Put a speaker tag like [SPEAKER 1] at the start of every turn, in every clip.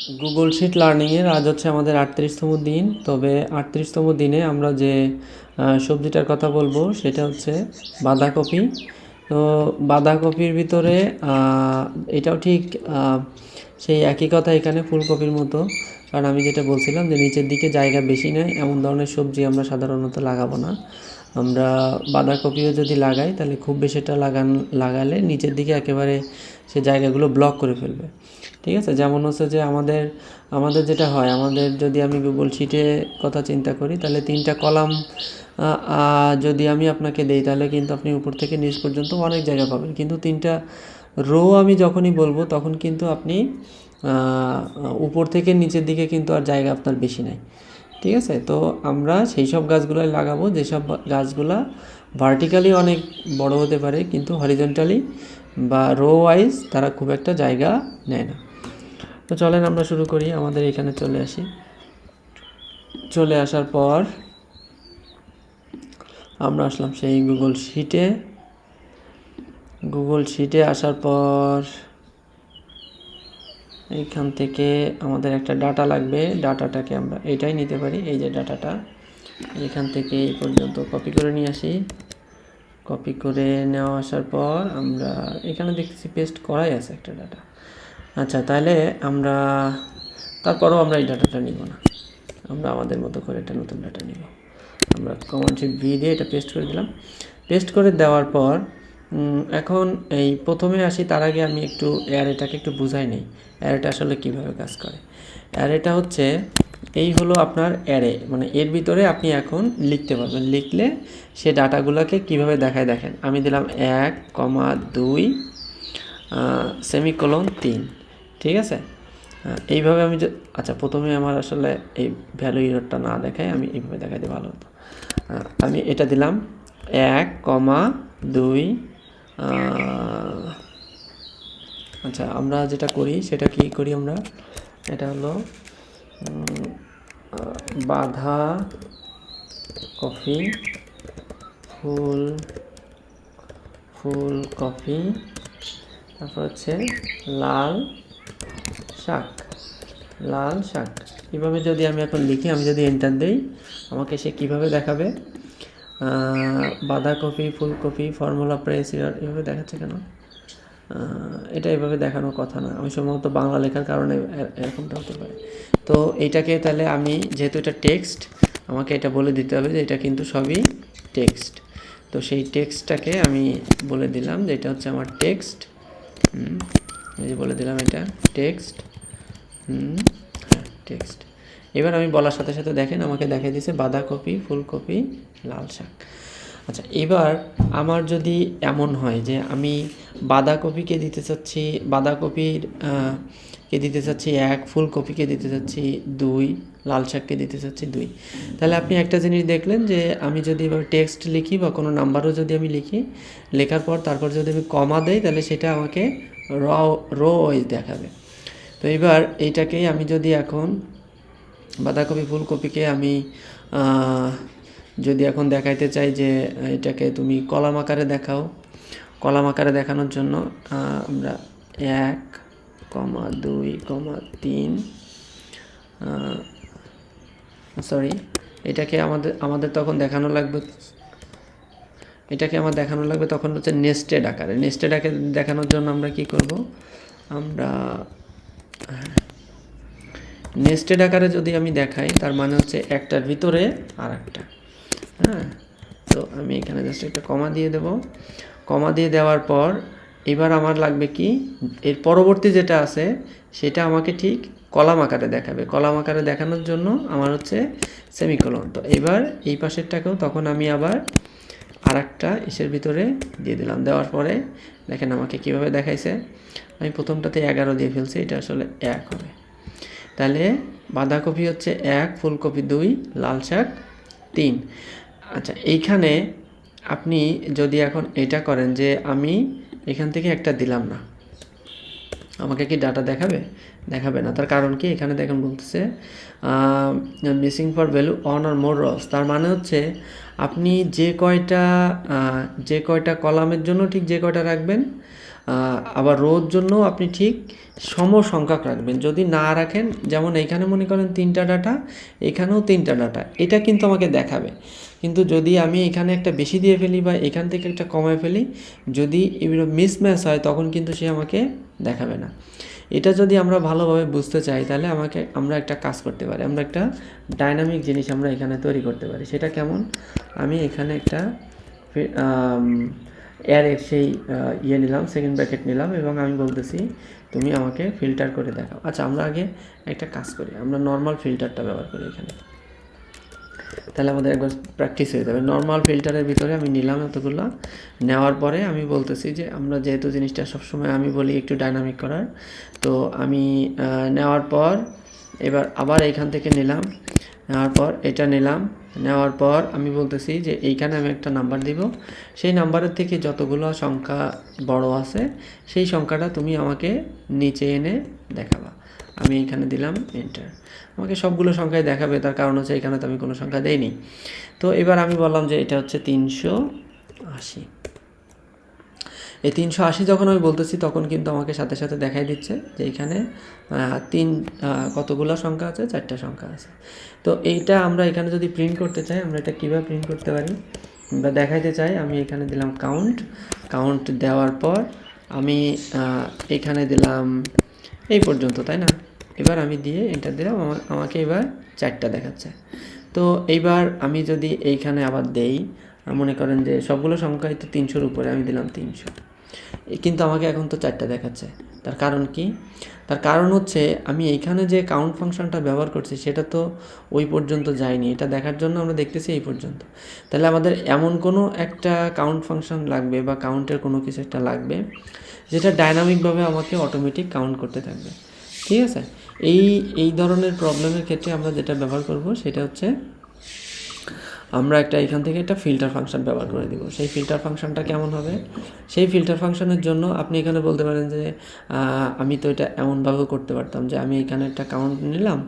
[SPEAKER 1] Google sheet লার্নিংয়ের আজ হচ্ছে আমাদের 38তম দিন। তবে 38তম দিনে আমরা যে সবজিটার কথা বলবো সেটা হচ্ছে বাঁধাকপি। তো বাঁধাকপির ভিতরে এটাও ঠিক সেই একই কথা এখানে ফুলকপির মতো, কারণ আমি যেটা বলছিলাম যে নিচের দিকে জায়গা বেশি নেয় এমন ধরনের সবজি আমরা সাধারণত লাগাবো না। আমরা বাঁধাকপিও যদি লাগাই তাহলে খুব বেশিটা লাগালে নিচের দিকে একেবারে সে জায়গাগুলো ব্লক করে ফেলবে। ঠিক আছে, যেমন হচ্ছে যে আমাদের যেটা হয়, আমাদের যদি আমি গুগল শিটে কথা চিন্তা করি তাহলে 3টা কলাম যদি আমি আপনাকে দেই তাহলে কিন্তু আপনি উপর থেকে নিচ পর্যন্ত অনেক জায়গা পাবেন, কিন্তু 3টা রো আমি যখনই বলবো তখন কিন্তু আপনি উপর থেকে নিচের দিকে কিন্তু আর জায়গা আপনার বেশি নাই। ঠিক আছে, তো আমরা সেই সব গাছগুলোই লাগাবো যেসব গাছগুলা ভার্টিক্যালি অনেক বড় হতে পারে, কিন্তু হরিজন্টালি বা রো ওয়াইজ তারা খুব একটা জায়গা নেয় না। তো চলেন আমরা শুরু করি। আমাদের এখানে চলে আসার পর আমরা আসলাম সেই গুগল শিটে আসার পর এইখান থেকে আমাদের একটা ডাটা লাগবে। ডাটাটাকে আমরা এইটাই নিতে পারি, এই যে ডাটাটা এখান থেকে এই পর্যন্ত কপি করে নিয়ে আসি। কপি করে নেওয়া আসার পর আমরা এখানে দেখতেছি পেস্ট করাই আছে একটা ডাটা। আচ্ছা, তাহলে তারপরও আমরা এই ডাটাটা নিব না, আমরা আমাদের মতো করে একটা নতুন ডাটা নিব। আমরা কমান্ড শিফট ভি দিয়ে এটা পেস্ট করে দিলাম। পেস্ট করে দেওয়ার পর এখন এই প্রথমে আসি, তার আগে আমি একটু অ্যারেটাকে একটু বুঝাই নেই অ্যারেটা আসলে কীভাবে কাজ করে। অ্যারেটা হচ্ছে এই হলো আপনার অ্যারে, মানে এর ভিতরে আপনি এখন লিখতে পারবেন। লিখলে সে ডাটাগুলোকে কীভাবে দেখায় দেখেন, আমি দিলাম 1,2 সেমিকোলন 3। ঠিক আছে, এইভাবে আমি আচ্ছা, প্রথমে আমার আসলে এই ভ্যালু ইররটা না দেখায় আমি এইভাবে দেখাইতে ভালো হতো। আমি এটা দিলাম 1,2। আচ্ছা, আমরা যেটা করি সেটা কি করি, আমরা এটা হলো বাঁধাকপি ফুলকপি, তারপর হচ্ছে লাল শাক। এভাবে যদি আমি এখন লিখি, আমি যদি এন্টার দেই আমাকে সে কীভাবে দেখাবে, বাঁধাকপি ফুলকপি ফর্মুলা প্রেস এভাবে দেখাচ্ছে কেন? এটা এভাবে দেখানোর কথা না, আমি সম্ভবত বাংলা লেখার কারণে এরকমটা হতে পারে। তো এইটাকে তাহলে আমি, যেহেতু এটা টেক্সট, আমাকে এটা বলে দিতে হবে যে এটা কিন্তু সবই টেক্সট। তো সেই টেক্সটটাকে আমি বলে দিলাম যে এটা হচ্ছে আমার টেক্সট। এই যে বলে দিলাম এটা টেক্সট। হ্যাঁ, টেক্সট। এবার আমি বলার সাথে সাথে দেখেন আমাকে দেখাই দিয়েছে বাঁধাকপি ফুলকপি লাল শাক। আচ্ছা, এবার আমার যদি এমন হয় যে আমি বাঁধাকপিকে দিতে চাচ্ছি, কে দিতে চাচ্ছি 1, ফুলকপিকে দিতে চাচ্ছি 2, লাল শাককে দিতে চাচ্ছি 2, তাহলে আপনি একটা জিনিস দেখলেন যে আমি যদি এবার টেক্সট লিখি বা কোনো নাম্বারও যদি আমি লিখি, লেখার পর তারপর যদি আমি কমা দেই তাহলে সেটা আমাকে রো ওয়াইজ দেখাবে। তো এবার এইটাকেই আমি যদি এখন বাঁধাকপি ফুলকপিকে আমি যদি এখন দেখাইতে চাই যে এটাকে তুমি কলাম আকারে দেখাও, কলাম আকারে দেখানোর জন্য আমরা 1,2,3 সরি, এটাকে আমাদের তখন দেখানো লাগবে, তখন হচ্ছে নেস্টেড আকারে। নেস্টেড আকারে দেখানোর জন্য আমরা কি করব, আমরা নেস্টেড আকারে যদি আমি দেখাই তার মানে হচ্ছে একটার ভিতরে আর একটা। হ্যাঁ, তো আমি এখানে জাস্ট একটা কমা দিয়ে দেব। কমা দিয়ে দেওয়ার পর এবার আমার লাগবে কি, এর পরবর্তী যেটা আছে সেটা আমাকে ঠিক কলাম আকারে দেখাবে। কলাম আকারে দেখানোর জন্য আমার হচ্ছে সেমিকোলন। তো এবার এই পাশেরটাকেও তখন আমি আবার আর একটা ইসের ভিতরে দিয়ে দিলাম। দেওয়ার পরে দেখেন আমাকে কিভাবে দেখাইছে, আমি প্রথমটাতে 11 দিয়ে ফেলছি, এটা আসলে 1 হবে। তাহলে বাঁধাকপি হচ্ছে 1, ফুলকপি 2, লাল শাক 3। আচ্ছা, এইখানে আপনি যদি এখন এটা করেন যে আমি এখান থেকে একটা দিলাম না, আমাকে কি ডাটা দেখাবে না। তার কারণ কি, এখানে দেখেন বলতেছে মিসিং ফর ভ্যালু অন আর মোর রস। তার মানে হচ্ছে আপনি যে কয়টা কলামের জন্য ঠিক যে কয়টা রাখবেন, আবার রোর জন্য আপনি ঠিক সম সংখ্যক রাখবেন। যদি না রাখেন, যেমন এইখানে মনে করেন 3টা ডাটা, এখানেও 3টা ডাটা, এটা কিন্তু আমাকে দেখাবে। কিন্তু যদি আমি এখানে একটা বেশি দিয়ে ফেলি বা এখান থেকে একটা কমায় ফেলি, যদি এগুলো মিসম্যাচ হয় তখন কিন্তু সে আমাকে দেখাবে না। এটা যদি আমরা ভালোভাবে বুঝতে চাই তাহলে আমরা একটা কাজ করতে পারি, আমরা একটা ডাইনামিক জিনিস আমরা এখানে তৈরি করতে পারি। সেটা কেমন? আমি এখানে একটা এর সেই নিলাম, সেকেন্ড ব্র্যাকেট নিলাম এবং আমি বলতেছি তুমি আমাকে ফিল্টার করে দেখাও। আচ্ছা, আমরা আগে একটা কাজ করি, আমরা নর্মাল ফিল্টারটা ব্যবহার করি এখানে, তাহলে আমাদের একবার প্র্যাকটিস হয়ে যাবে। নর্মাল ফিল্টারের ভিতরে আমি নিলাম এতগুলো, নেওয়ার পরে আমি বলতেছি যে আমরা যেহেতু জিনিসটা সবসময় আমি বলি একটু ডাইনামিক করার, তো আমি নেওয়ার পর এবার আবার এইখান থেকে নিলাম, নেওয়ার পর এটা নিলাম, নেওয়ার পর আমি বলতেছি যে এইখানে আমি একটা নাম্বার দিব, সেই নাম্বারের থেকে যতগুলো সংখ্যা বড় আছে সেই সংখ্যাটা তুমি আমাকে নিচে এনে দেখাবা। আমি এখানে দিলাম এন্টার, আমাকে সবগুলো সংখ্যায় দেখাবে, তার কারণ হচ্ছে এখানে তো আমি কোনো সংখ্যা দেইনি। তো এবার আমি বললাম যে এটা হচ্ছে 380। এই 380 যখন আমি বলতেছি তখন কিন্তু আমাকে সাথে সাথে দেখাই দিচ্ছে যে এখানে কতগুলো সংখ্যা আছে, 4টা সংখ্যা আছে। তো এইটা আমরা এখানে যদি প্রিন্ট করতে চাই, আমরা এটা কীভাবে প্রিন্ট করতে পারি বা দেখাইতে চাই, আমি এখানে দিলাম কাউন্ট দেওয়ার পর আমি এখানে দিলাম এই পর্যন্ত, তাই না? এবার আমি দিয়ে এন্টার দিলাম, আমাকে এবার 4টা দেখাচ্ছে। তো এইবার আমি যদি এইখানে আবার দেই, মনে করেন যে সবগুলো সংখ্যাই তো 300-র উপরে, আমি দিলাম 300, কিন্তু আমাকে এখন তো 4টা দেখাচ্ছে। তার কারণ কি? তার কারণ হচ্ছে আমি এইখানে যে কাউন্ট ফাংশনটা ব্যবহার করছি সেটা তো ওই পর্যন্ত যায়নি, এটা দেখার জন্য আমরা দেখতেছি এই পর্যন্ত। তাহলে আমাদের এমন কোনো একটা কাউন্ট ফাংশন লাগবে বা কাউন্টের কোনো কিছু একটা লাগবে যেটা ডাইনামিকভাবে আমাকে অটোমেটিক কাউন্ট করতে থাকবে। ঠিক আছে? এই ধরনের প্রবলেমের ক্ষেত্রে আমরা যেটা ব্যবহার করব সেটা হচ্ছে আমরা এখান থেকে একটা ফিল্টার ফাংশন ব্যবহার করে দিব। সেই ফিল্টার ফাংশনটা কেমন হবে? সেই ফিল্টার ফাংশনের জন্য আপনি এখানে বলতে পারেন যে আমি তো এটা এমনভাবে করতে পারতাম যে আমি এখানে একটা কাউন্ট নিলাম,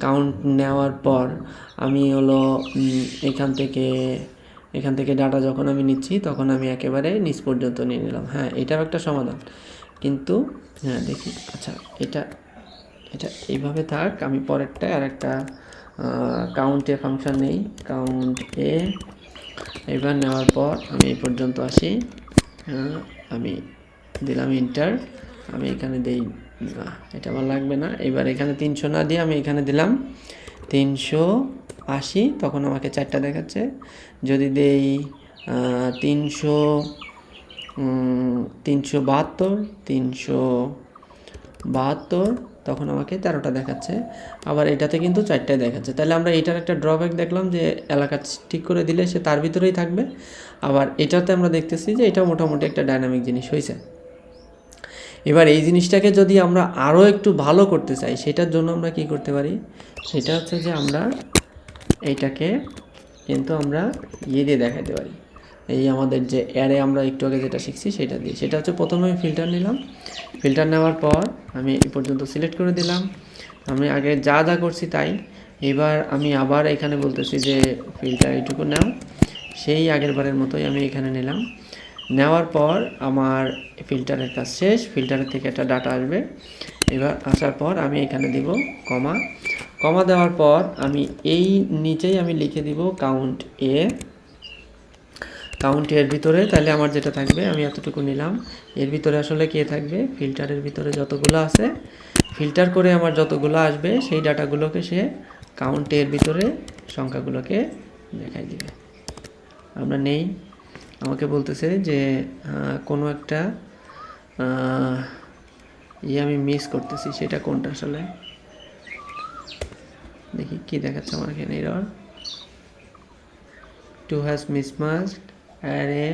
[SPEAKER 1] কাউন্ট নেওয়ার পর আমি হলো এখান থেকে ডাটা যখন আমি নিচ্ছি তখন আমি একেবারে নিচ পর্যন্ত নিয়ে নিলাম। হ্যাঁ, এটাও একটা সমাধান, কিন্তু হ্যাঁ দেখি, আচ্ছা এটা এইভাবে থাক, আমি পরেরটায় আর একটা কাউন্টে ফাংশন নেই, কাউন্ট এ। এবার নেওয়ার পর আমি এই পর্যন্ত আসি, আমি দিলাম ইন্টার, আমি এখানে দেই না, এটা আমার লাগবে না। এবার এখানে 300 না দিয়ে আমি এখানে দিলাম 380, তখন আমাকে 4টা দেখাচ্ছে। যদি দেই 372, তখন আমাকে 13টা দেখাচ্ছে। আবার এটাতে কিন্তু 4টায় দেখাচ্ছে। তাহলে আমরা এটার একটা ড্রব্যাক দেখলাম যে এলাকা ঠিক করে দিলে সে তার ভিতরেই থাকবে। আবার এটাতে আমরা দেখতেছি যে এটা মোটামুটি একটা ডাইনামিক জিনিস হয়েছে। এবার এই জিনিসটাকে যদি আমরা আরও একটু ভালো করতে চাই, সেটার জন্য আমরা কি করতে পারি? সেটা হচ্ছে যে আমরা এইটাকে কিন্তু আমরা দিয়ে দেখাতে পারি, এই আমাদের যে অ্যারে আমরা একটু আগে যেটা শিখছি সেটা দিয়ে। সেটা হচ্ছে প্রথমে আমি ফিল্টার নিলাম, ফিল্টার নেওয়ার পর আমি এই পর্যন্ত সিলেক্ট করে দিলাম, আমি আগে যা করছি তাই। এবার আমি আবার এখানে বলতেছি যে ফিল্টার এইটুকু নাও, সেই আগের বারের মতোই আমি এখানে নিলাম। নেওয়ার পর আমার ফিল্টারের কাজ শেষ, ফিল্টারের থেকে একটা ডাটা আসবে। এবার আসার পর আমি এখানে দিব কমা দেওয়ার পর আমি এই নিচেই আমি লিখে দিব কাউন্ট এর ভিতরে। তাহলে আমার যেটা থাকবে, আমি এতটুকু নিলাম, এর ভিতরে আসলে কে থাকবে? ফিল্টারের ভিতরে যতগুলো আছে, ফিল্টার করে আমার যতগুলো আসবে সেই ডাটাগুলোকে সে কাউন্ট এর ভিতরে সংখ্যাগুলোকে দেখাই দিবে। আমরা নেই, আমাকে বলতেছে যে কোনো একটা আমি মিস করতেছি, সেটা কোনটা আসলে দেখি কি দেখাচ্ছে আমার এখানে। এরর 2 has mismatched array,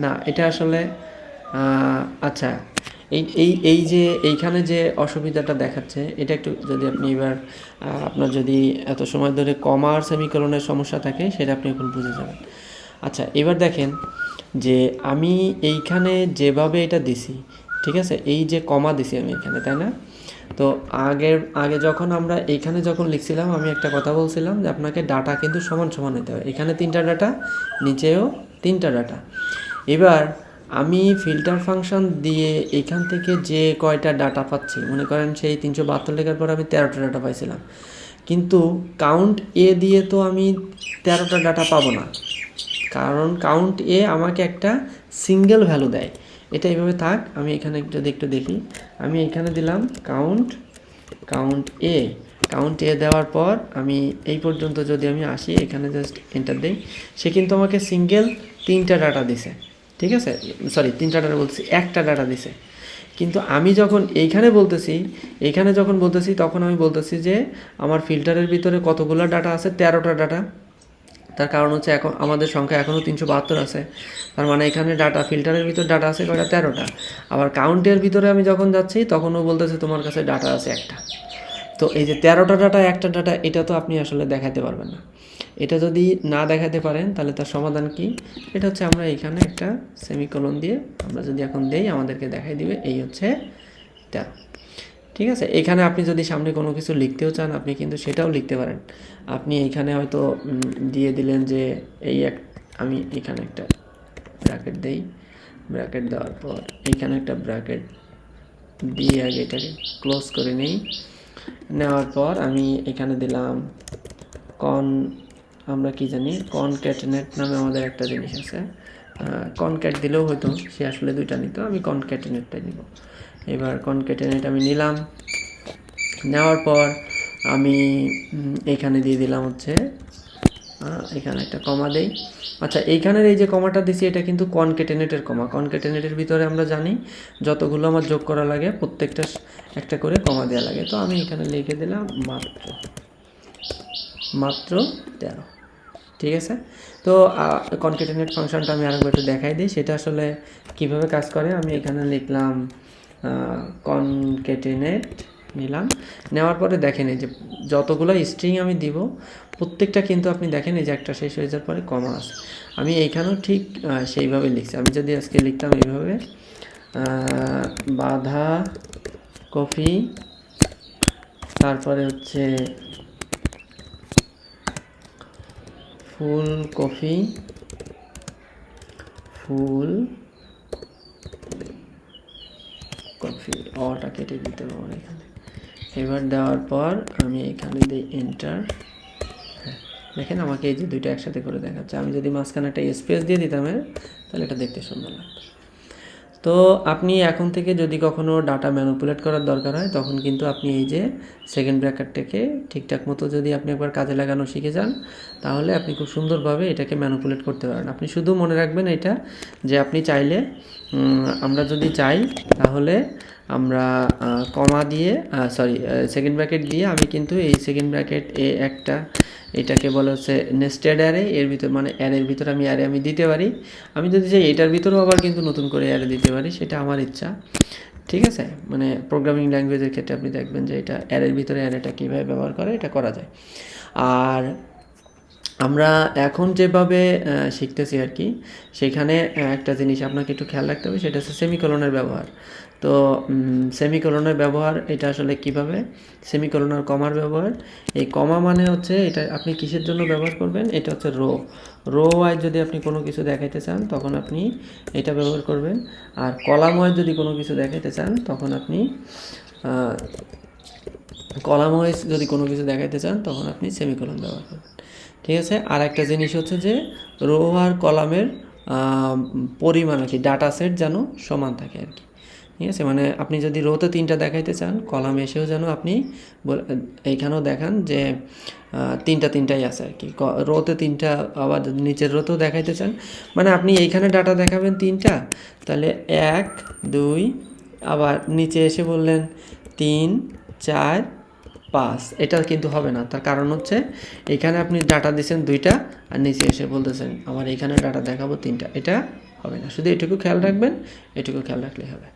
[SPEAKER 1] না এটা আসলে আচ্ছা, এই যে এইখানে যে অসুবিধাটা দেখাচ্ছে, এটা একটু যদি আপনি এবার আপনার যদি এত সময় ধরে কমা আর সেমিকোলনের সমস্যা থাকে সেটা আপনি এখন বুঝে যাবেন। আচ্ছা, এবার দেখেন যে আমি এইখানে যেভাবে এটা দিছি, ঠিক আছে, এই যে কমা দিছি আমি এখানে, তাই না? তো আগে যখন আমরা এইখানে যখন লিখছিলাম আমি একটা কথা বলছিলাম যে আপনাকে ডাটা কিন্তু সমান সমান হতে হবে, এখানে 3টা ডাটা, নিচেও 3টা ডাটা। এবার আমি ফিল্টার ফাংশন দিয়ে এখান থেকে যে কয়টা ডাটা পাচ্ছি, মনে করেন সেই 372 লেখার পর আমি 13টা ডাটা পাইছিলাম, কিন্তু কাউন্ট এ দিয়ে তো আমি 13টা ডাটা পাবো না, কারণ কাউন্ট এ আমাকে একটা সিঙ্গেল ভ্যালু দেয়। এটা এইভাবে থাক, আমি এখানে যদি একটু দেখি, আমি এখানে দিলাম কাউন্ট এ দেওয়ার পর আমি এই পর্যন্ত যদি আমি আসি, এখানে জাস্ট এন্টার দিই, সে কিন্তু আমাকে সিঙ্গেল 3টা ডাটা দিছে, ঠিক আছে, সরি 3টা ডাটা বলছি, একটা ডাটা দিছে। কিন্তু আমি যখন এইখানে যখন বলতেছি তখন আমি বলতেছি যে আমার ফিল্টারের ভিতরে কতগুলো ডাটা আছে, 13টা ডাটা। তার কারণ হচ্ছে এখন আমাদের সংখ্যা এখনও 372 আছে, তার মানে এখানে ডাটা ফিল্টারের ভিতরে ডাটা আছে কয়টা, 13টা। আবার কাউন্টের ভিতরে আমি যখন যাচ্ছি তখন ও বলতেছে তোমার কাছে ডাটা আছে একটা। তো এই যে 13টা ডাটা একটা ডাটা, এটা তো আপনি আসলে দেখাতে পারবেন না। এটা যদি না দেখাতে পারেন তাহলে তার সমাধান কি? এটা হচ্ছে আমরা এখানে একটা সেমিকোলন দিয়ে আমরা যদি এখন দেই, আমাদেরকে দেখাই দিবে এই হচ্ছে 13। ঠিক আছে, এখানে আপনি যদি সামনে কোনো কিছু লিখতেও চান আপনি কিন্তু সেটাও লিখতে পারেন। আপনি এইখানে হয়তো দিয়ে দিলেন যে আমি এখানে একটা ব্র্যাকেট দেই, ব্র্যাকেট দেওয়ার পর এইখানে একটা ব্র্যাকেট দিয়ে আগে এটাকে ক্লোজ করে নেওয়ার পর আমি এখানে দিলাম আমরা কি জানি কনক্যাটেনেট নামে আমাদের একটা জিনিস আছে, কনক্যাট দিলেও হয়তো সে আসলে 2টা নিত, আমি কনক্যাটেনেটটাই নিব। এবার কনক্যাটেনেট আমি নিলাম, নেওয়ার পর আমি এইখানে দিয়ে দিলাম হচ্ছে এখানে একটা কমা দেই। আচ্ছা, এইখানের এই যে কমাটা দিছি এটা কিন্তু কনক্যাটেনেটের কমা। কনক্যাটেনেটের ভিতরে আমরা জানি যতগুলো আমার যোগ করা লাগে প্রত্যেকটা একটা করে কমা দেওয়া লাগে। তো আমি এখানে লিখে দিলাম মাত্র 13। ঠিক আছে, তো কনক্যাটেনেট ফাংশনটা আমি আরেকবার একটু দেখাই দিই সেটা আসলে কিভাবে কাজ করে। আমি এখানে লিখলাম কনক্যাটেনেট নিলাম, নেওয়ার পরে দেখেন এই যে যতগুলো স্ট্রিং আমি দিব প্রত্যেকটা কিন্তু আপনি দেখেন এই যে একটা শেষ হয়ে যাওয়ার পরে কমা আছে। আমি এইখানেও ঠিক সেইভাবে লিখছি। আমি যদি আজকে লিখতাম এইভাবে বাঁধা কফি, তারপরে হচ্ছে ফুল কফি, অটা কেটে দিতে পারবো এখানে। এবার দেওয়ার পর আমি এখানে দিই এন্টার। হ্যাঁ, দেখেন আমাকে এই যে 2টা একসাথে করে দেখাচ্ছে। আমি যদি মাঝখানে একটা স্পেস দিয়ে দিতাম তাহলে এটা দেখতে সুন্দর লাগতো। তো আপনি এখন থেকে যদি কখনো ডাটা ম্যানিপুলেট করার দরকার হয় তখন কিন্তু আপনি এই যে সেকেন্ড ব্র্যাকেটটাকে ঠিকঠাক মতো যদি আপনি একবার কাজে লাগানো শিখে যান তাহলে আপনি খুব সুন্দরভাবে এটাকে ম্যানিপুলেট করতে পারেন। আপনি শুধু মনে রাখবেন এটা যে আপনি চাইলে আমরা যদি চাই তাহলে আমরা কমা দিয়ে সেকেন্ড ব্র্যাকেট দিয়ে আমি কিন্তু এই সেকেন্ড ব্র্যাকেট একটা এটাকে বলা হচ্ছে নেস্টেড অ্যারে, এর ভিতর মানে অ্যারের ভিতরে আমি অ্যারে আমি দিতে পারি। আমি যদি চাই এটার ভিতরেও আবার কিন্তু নতুন করে অ্যারে দিতে পারি, সেটা আমার ইচ্ছা। ঠিক আছে, মানে প্রোগ্রামিং ল্যাঙ্গুয়েজের ক্ষেত্রে আপনি দেখবেন যে এটা অ্যারের ভিতরে অ্যারেটা কীভাবে ব্যবহার করে এটা করা যায়। আর আমরা এখন যেভাবে শিখতেছি আর কি, সেখানে একটা জিনিস আপনাকে একটু খেয়াল রাখতে হবে, সেটা হচ্ছে সেমিকোলনের ব্যবহার। তো সেমিকোলনের ব্যবহার এটা আসলে কিভাবে, সেমিকোলন আর কমার ব্যবহার। এই কমা মানে হচ্ছে এটা আপনি কিসের জন্য ব্যবহার করবেন, এটা হচ্ছে রো ওয়াইজ যদি আপনি কোনো কিছু দেখাইতে চান তখন আপনি এটা ব্যবহার করবেন। আর কলাম ওয়াইজ যদি কোনো কিছু দেখাইতে চান তখন আপনি কলাম ওয়াইজ যদি কোনো কিছু দেখাইতে চান তখন আপনি সেমিকোলন ব্যবহার করবেন। ঠিক আছে, আর একটা জিনিস হচ্ছে যে রো আর কলামের পরিমাণ আর কি, ডাটা সেট যেন সমান থাকে আর কি। ঠিক আছে, মানে আপনি যদি রোতে 3টা দেখাইতে চান কলামে এসেও যেন আপনি এইখানেও দেখান যে 3টাই আছে আর কি। রোতে 3টা, আবার নিচের রোতেও দেখাইতে চান মানে আপনি এইখানে ডাটা দেখাবেন 3টা, তাহলে 1 2, আবার নিচে এসে বললেন 3 4 5, এটা কিন্তু হবে না। তার কারণ হচ্ছে এখানে আপনি ডাটা দিয়েছেন 2টা আর নিচে এসে বলতেছেন আমার এখানে ডাটা দেখাবো 3টা, এটা হবে না। শুধু এটুকু খেয়াল রাখবেন, এটুকু খেয়াল রাখলেই হবে।